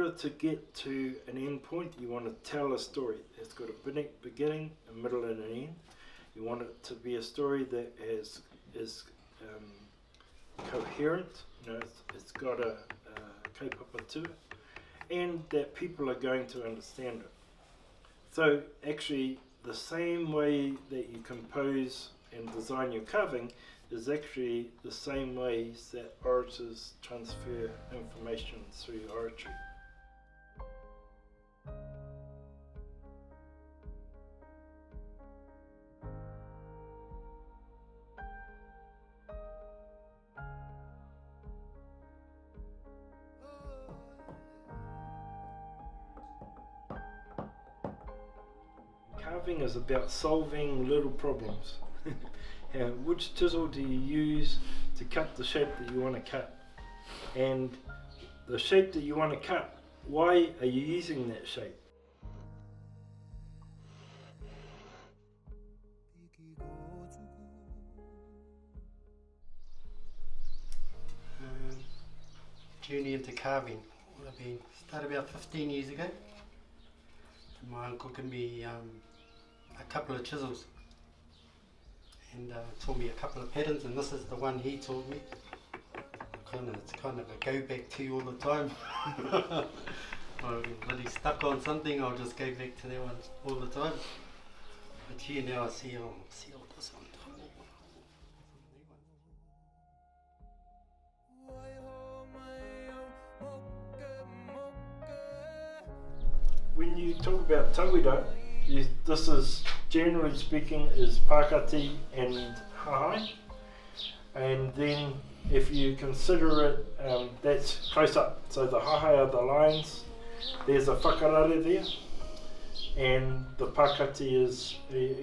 order to get to an end point, you want to tell a story. It's got a beginning, a middle, and an end. You want it to be a story that is coherent. You know, it's got a kaupapa to it, and that people are going to understand it. So actually, the same way that you compose and design your carving is actually the same ways that orators transfer information through oratory. Carving is about solving little problems. Which chisel do you use to cut the shape that you want to cut? And the shape that you want to cut, why are you using that shape? Journey into carving. Started about 15 years ago. My uncle gave me a couple of chisels and taught me a couple of patterns, and this is the one he taught me. It's kind of a go back to all the time. I'm really stuck on something, I'll just go back to that one all the time. But here now I see all this on top. When you talk about tauira, this is, generally speaking, is Pakati and Hahai. And then if you consider it, that's close up. So the Hahai are the lines, there's a whakarare there, and the Pakati is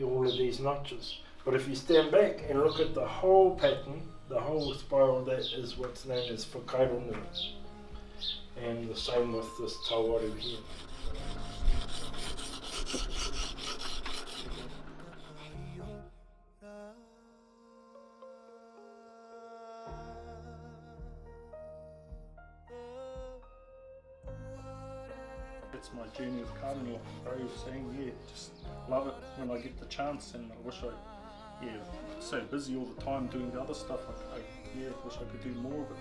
all of these notches. But if you stand back and look at the whole pattern, the whole spiral, that is what's known as whakairongo. And the same with this tauaru here. That's my journey of carving, like Barry was saying, yeah, just love it when I get the chance, and I wish I'm so busy all the time doing the other stuff, wish I could do more of it.